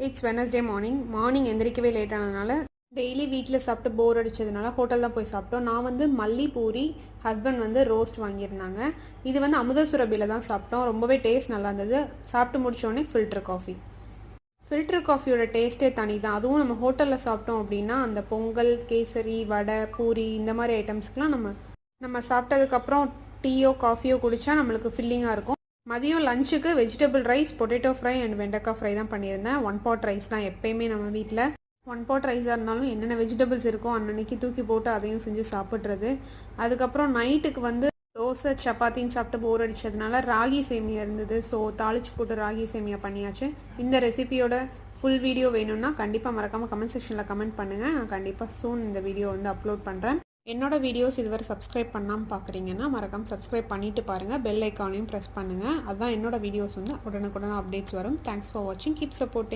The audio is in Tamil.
இட்ஸ் வெனஸ்டே மார்னிங் எந்திரிக்கவே லேட் ஆனதுனால டெய்லி வீட்டில் சாப்பிட்டு போர் அடிச்சதுனால ஹோட்டல் தான் போய் சாப்பிட்டோம். நான் வந்து மல்லி பூரி, ஹஸ்பண்ட் வந்து ரோஸ்ட் வாங்கியிருந்தாங்க. இது வந்து அமுதசுரபியில் தான் சாப்பிட்டோம். ரொம்பவே டேஸ்ட் நல்லா இருந்தது. சாப்பிட்டு முடித்தோடனே ஃபில்டர் காஃபியோட டேஸ்ட்டே தனி தான். அதுவும் நம்ம ஹோட்டலில் சாப்பிட்டோம் அப்படின்னா அந்த பொங்கல், கேசரி, வடை, பூரி இந்த மாதிரி ஐட்டம்ஸ்க்கெலாம் நம்ம சாப்பிட்டதுக்கப்புறம் டீயோ காஃபியோ குடித்தா நம்மளுக்கு ஃபில்லிங்காக இருக்கும். மதியம் லஞ்சுக்கு vegetable rice, potato fry and வெண்டைக்காய் ஃப்ரை தான் பண்ணியிருந்தேன். 1 பாட் ரைஸ் தான் எப்போயுமே நம்ம வீட்டில். 1 பாட் ரைஸாக இருந்தாலும் என்னென்ன வெஜிடபிள்ஸ் இருக்கோ அன்னன்னைக்கு தூக்கி போட்டு அதையும் செஞ்சு சாப்பிட்றது. அதுக்கப்புறம் நைட்டுக்கு வந்து தோசை சப்பாத்தின்னு சாப்பிட்டு போர் அடித்ததுனால ராகி சேமியா இருந்தது. ஸோ தாளிச்சு போட்டு ராகி சேமியா பண்ணியாச்சு. இந்த ரெசிபியோட ஃபுல் வீடியோ வேணும்னா கண்டிப்பாக மறக்காமல் கமெண்ட் செக்ஷனில் கமெண்ட் பண்ணுங்கள். நான் கண்டிப்பாக சூன் இந்த வீடியோ வந்து அப்லோட் பண்ணுறேன். என்னோட வீடியோஸ் இதுவரை சப்ஸ்கிரைப் பண்ணாமல் பார்க்குறீங்கன்னா மறக்காமல் சப்ஸ்கிரைப் பண்ணிவிட்டு பாருங்கள். பெல் ஐக்கானையும் ப்ரெஸ் பண்ணுங்கள். அதுதான் என்னோட வீடியோஸ் வந்து உடனுக்குடன் அப்டேட்ஸ் வரும். தேங்க்ஸ் ஃபார் வாட்சிங். Keep supporting.